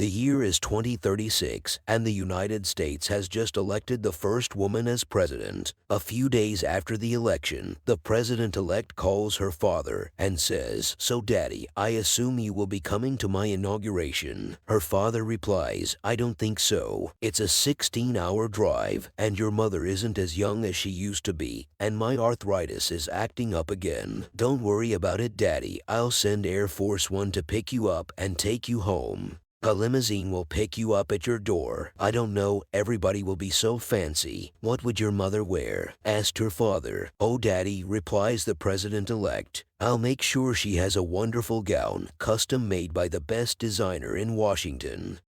The year is 2036, and the United States has just elected the first woman as president. A few days after the election, the president-elect calls her father and says, "So Daddy, I assume you will be coming to my inauguration." Her father replies, "I don't think so. It's a 16-hour drive, and your mother isn't as young as she used to be, and my arthritis is acting up again. Don't worry about it, Daddy. I'll send Air Force One to pick you up and take you home. A limousine will pick you up at your door. I don't know, everybody will be so fancy. What would your mother wear?" asked her father. "Oh, Daddy," replies the president-elect, "I'll make sure she has a wonderful gown, custom made by the best designer in Washington."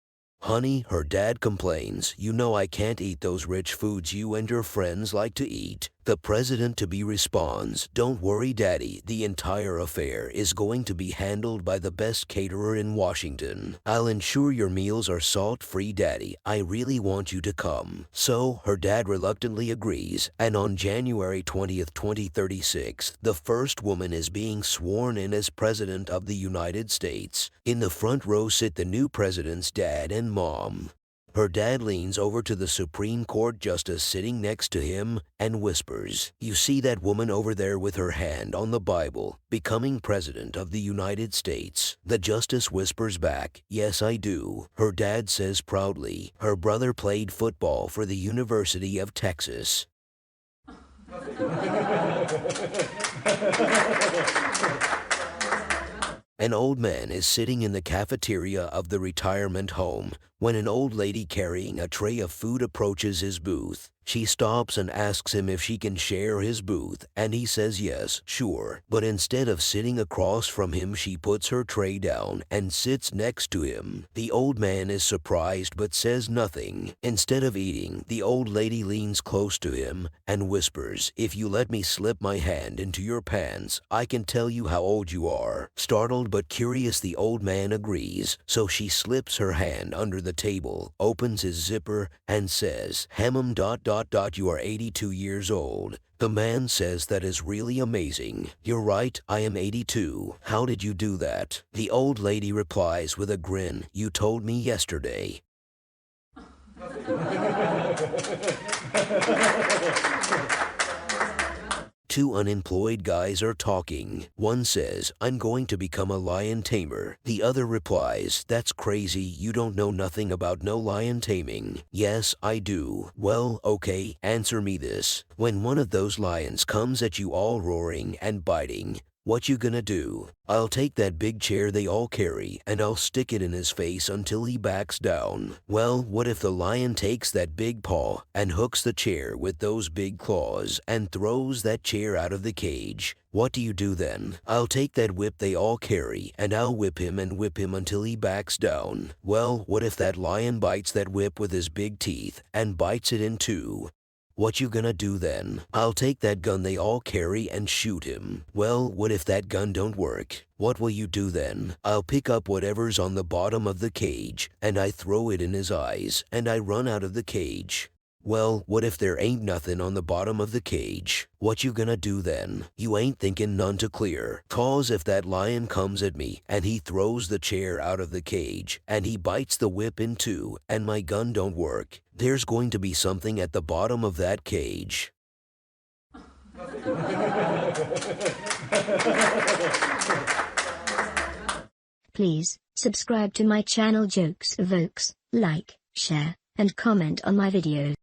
"Honey," her dad complains, "you know I can't eat those rich foods you and your friends like to eat." The president-to-be responds, "Don't worry, Daddy, the entire affair is going to be handled by the best caterer in Washington. I'll ensure your meals are salt-free, Daddy. I really want you to come." So, her dad reluctantly agrees, and on January 20th, 2036, the first woman is being sworn in as President of the United States. In the front row sit the new president's dad and mom. Her dad leans over to the Supreme Court justice sitting next to him and whispers, "You see that woman over there with her hand on the Bible, becoming President of the United States?" The justice whispers back, "Yes, I do." Her dad says proudly, "Her brother played football for the University of Texas." An old man is sitting in the cafeteria of the retirement home when an old lady carrying a tray of food approaches his booth. She stops and asks him if she can share his booth, and he says yes, sure. But instead of sitting across from him, she puts her tray down and sits next to him. The old man is surprised but says nothing. Instead of eating, the old lady leans close to him and whispers, "If you let me slip my hand into your pants, I can tell you how old you are." Startled but curious, the old man agrees, so she slips her hand under the table, opens his zipper, and says, You are 82 years old." The man says, "That is really amazing. You're right, I am 82. How did you do that?" The old lady replies with a grin, "You told me yesterday." Two unemployed guys are talking. One says, "I'm going to become a lion-tamer." The other replies, "That's crazy, you don't know nothing about no lion taming." "Yes, I do." "Well, okay, answer me this. When one of those lions comes at you all roaring and biting, what you gonna do?" "I'll take that big chair they all carry, and I'll stick it in his face until he backs down." "Well, what if the lion takes that big paw and hooks the chair with those big claws and throws that chair out of the cage? What do you do then?" "I'll take that whip they all carry, and I'll whip him until he backs down." "Well, what if that lion bites that whip with his big teeth and bites it in two? What you gonna do then?" "I'll take that gun they all carry and shoot him." "Well, what if that gun don't work? What will you do then?" "I'll pick up whatever's on the bottom of the cage, and I throw it in his eyes, and I run out of the cage." "Well, what if there ain't nothing on the bottom of the cage? What you gonna do then?" "You ain't thinking none too clear. 'Cause if that lion comes at me, and he throws the chair out of the cage, and he bites the whip in two, and my gun don't work, there's going to be something at the bottom of that cage." Please, subscribe to my channel Jokes Evokes, like, share, and comment on my videos.